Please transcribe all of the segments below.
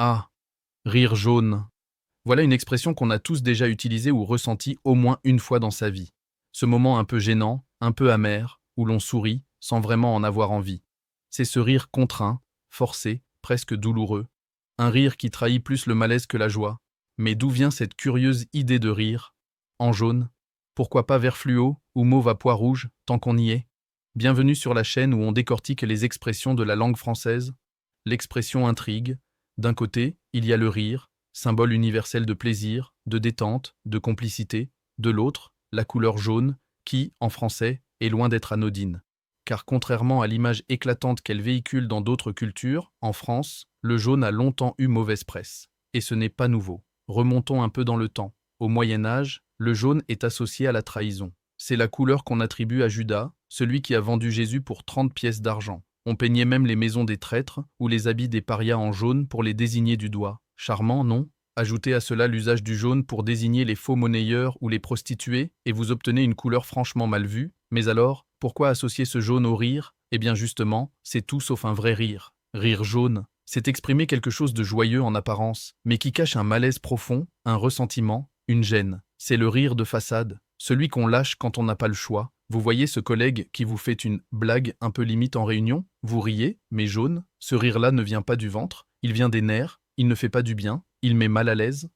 Ah, rire jaune. Voilà une expression qu'on a tous déjà utilisée ou ressentie au moins une fois dans sa vie. Ce moment un peu gênant, un peu amer, où l'on sourit sans vraiment en avoir envie. C'est ce rire contraint, forcé, presque douloureux. Un rire qui trahit plus le malaise que la joie. Mais d'où vient cette curieuse idée de rire? En jaune? Pourquoi pas vert fluo ou mauve à pois rouge, tant qu'on y est? Bienvenue sur la chaîne où on décortique les expressions de la langue française. L'expression intrigue. D'un côté, il y a le rire, symbole universel de plaisir, de détente, de complicité. De l'autre, la couleur jaune, qui, en français, est loin d'être anodine. Car contrairement à l'image éclatante qu'elle véhicule dans d'autres cultures, en France, le jaune a longtemps eu mauvaise presse. Et ce n'est pas nouveau. Remontons un peu dans le temps. Au Moyen Âge, le jaune est associé à la trahison. C'est la couleur qu'on attribue à Judas, celui qui a vendu Jésus pour 30 pièces d'argent. On peignait même les maisons des traîtres ou les habits des parias en jaune pour les désigner du doigt. Charmant, non? Ajoutez à cela l'usage du jaune pour désigner les faux monnayeurs ou les prostituées, et vous obtenez une couleur franchement mal vue. Mais alors, pourquoi associer ce jaune au rire? Eh bien justement, c'est tout sauf un vrai rire. Rire jaune, c'est exprimer quelque chose de joyeux en apparence, mais qui cache un malaise profond, un ressentiment, une gêne. C'est le rire de façade, celui qu'on lâche quand on n'a pas le choix. Vous voyez ce collègue qui vous fait une blague un peu limite en réunion? Vous riez, mais jaune. Ce rire-là ne vient pas du ventre, il vient des nerfs, il ne fait pas du bien, il met mal à l'aise.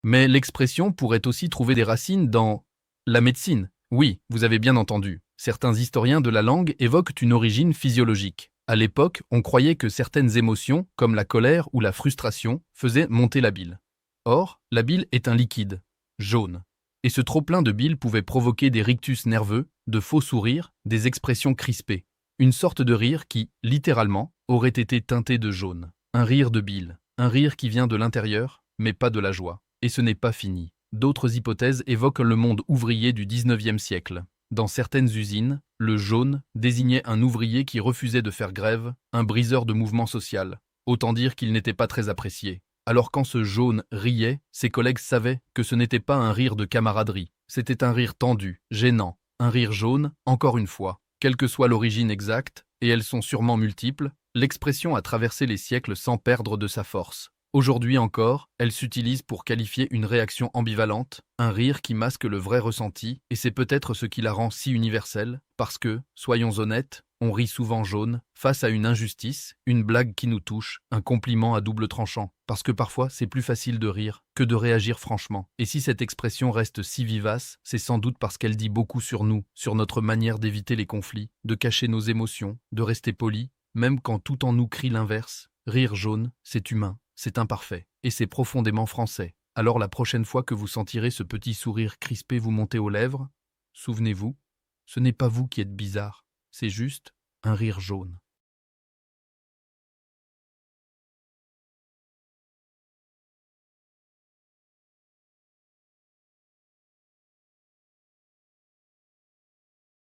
Mais l'expression pourrait aussi trouver des racines dans la médecine. Oui, vous avez bien entendu. Certains historiens de la langue évoquent une origine physiologique. À l'époque, on croyait que certaines émotions, comme la colère ou la frustration, faisaient monter la bile. Or, la bile est un liquide, jaune. Et ce trop-plein de bile pouvait provoquer des rictus nerveux, de faux sourires, des expressions crispées. Une sorte de rire qui, littéralement, aurait été teinté de jaune. Un rire de bile. Un rire qui vient de l'intérieur, mais pas de la joie. Et ce n'est pas fini. D'autres hypothèses évoquent le monde ouvrier du 19e siècle. Dans certaines usines, le jaune désignait un ouvrier qui refusait de faire grève, un briseur de mouvement social. Autant dire qu'il n'était pas très apprécié. Alors quand ce jaune riait, ses collègues savaient que ce n'était pas un rire de camaraderie. C'était un rire tendu, gênant. Un rire jaune, encore une fois. Quelle que soit l'origine exacte, et elles sont sûrement multiples, l'expression a traversé les siècles sans perdre de sa force. Aujourd'hui encore, elle s'utilise pour qualifier une réaction ambivalente, un rire qui masque le vrai ressenti, et c'est peut-être ce qui la rend si universelle, parce que, soyons honnêtes, on rit souvent jaune, face à une injustice, une blague qui nous touche, un compliment à double tranchant, parce que parfois c'est plus facile de rire que de réagir franchement. Et si cette expression reste si vivace, c'est sans doute parce qu'elle dit beaucoup sur nous, sur notre manière d'éviter les conflits, de cacher nos émotions, de rester poli, même quand tout en nous crie l'inverse. Rire jaune, c'est humain. C'est imparfait, et c'est profondément français. Alors la prochaine fois que vous sentirez ce petit sourire crispé vous monter aux lèvres, souvenez-vous, ce n'est pas vous qui êtes bizarre, c'est juste un rire jaune.